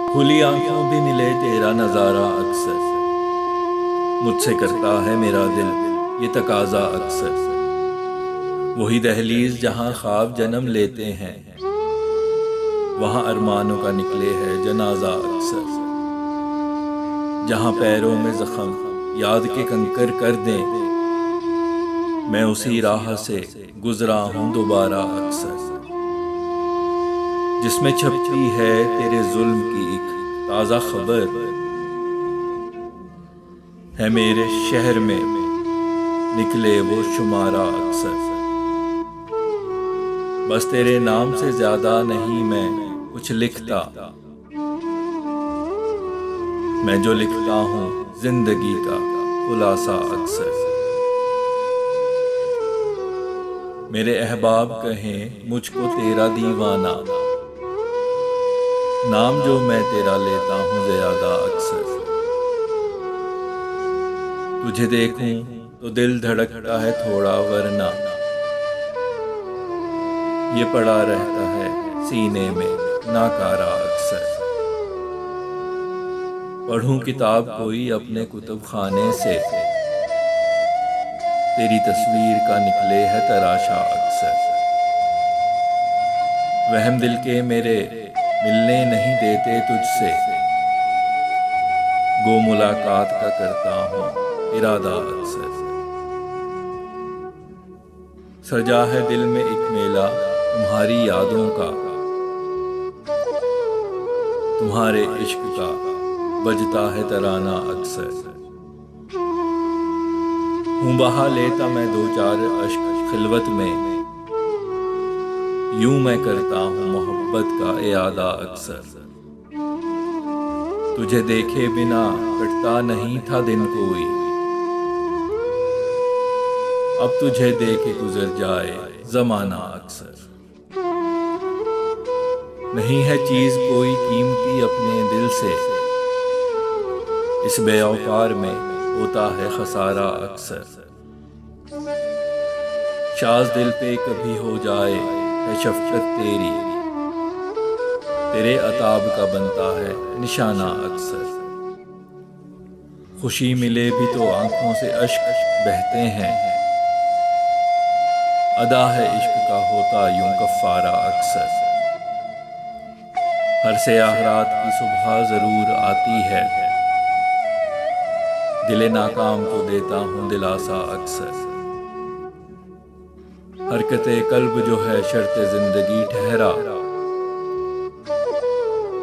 खुली आंखों भी मिले तेरा नज़ारा अक्सर, मुझसे करता है मेरा दिल ये तकाजा अक्सर। वही दहलीज जहाँ ख्वाब जन्म लेते हैं, वहाँ अरमानों का निकले है जनाजा अक्सर। जहाँ पैरों में जख्म याद के कंकर कर दें, मैं उसी राह से गुजरा हूँ दोबारा अक्सर। जिसमें छपती है तेरे जुल्म की एक ताज़ा खबर, है मेरे शहर में निकले वो शुमारा अक्सर। बस तेरे नाम से ज्यादा नहीं मैं कुछ लिखता, मैं जो लिखता हूँ जिंदगी का खुलासा अक्सर। मेरे अहबाब कहें मुझको तेरा दीवाना, नाम जो मैं तेरा लेता हूँ ज्यादा अक्सर। तुझे देखूं तो दिल धड़कता है थोड़ा, वरना ये पड़ा रहता है सीने में नाकारा अक्सर। पढ़ूं किताब कोई अपने कुतुब खाने से, तेरी तस्वीर का निकले है तराशा अक्सर। वहम दिल के मेरे मिलने नहीं देते तुझसे, गो मुलाकात का करता हूँ इरादा अक्सर। सजा है दिल में एक मेला तुम्हारी यादों का, तुम्हारे इश्क का बजता है तराना अक्सर। हूँ बहा लेता मैं दो चार अश्क खिलवत में, यूं मैं करता हूँ मोहब्बत का इरादा अक्सर। तुझे देखे बिना कटता नहीं था दिन कोई, अब तुझे देखे गुजर जाए जमाना अक्सर। नहीं है चीज कोई कीमती अपने दिल से, इस बेऔकार में होता है खसारा अक्सर। शाज़ दिल पे कभी हो जाए है शफ़क़त तेरी, तेरे अताब का बनता है निशाना अक्सर। खुशी मिले भी तो आंखों से अश्क बहते हैं, अदा है इश्क का होता यूं कफ़ारा अक्सर। हर स्याह रात की सुबह ज़रूर आती है, दिले नाकाम को देता हूँ दिलासा अक्सर। हरकते कल्ब जो है शर्ते जिंदगी ठहरा,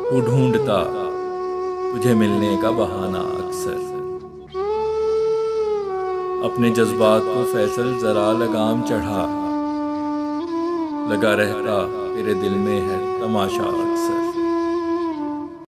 वो ढूंढता तुझे मिलने का बहाना अक्सर। अपने जज्बात को फैसल जरा लगाम चढ़ा, लगा रहता तेरे दिल में है तमाशा अक्सर।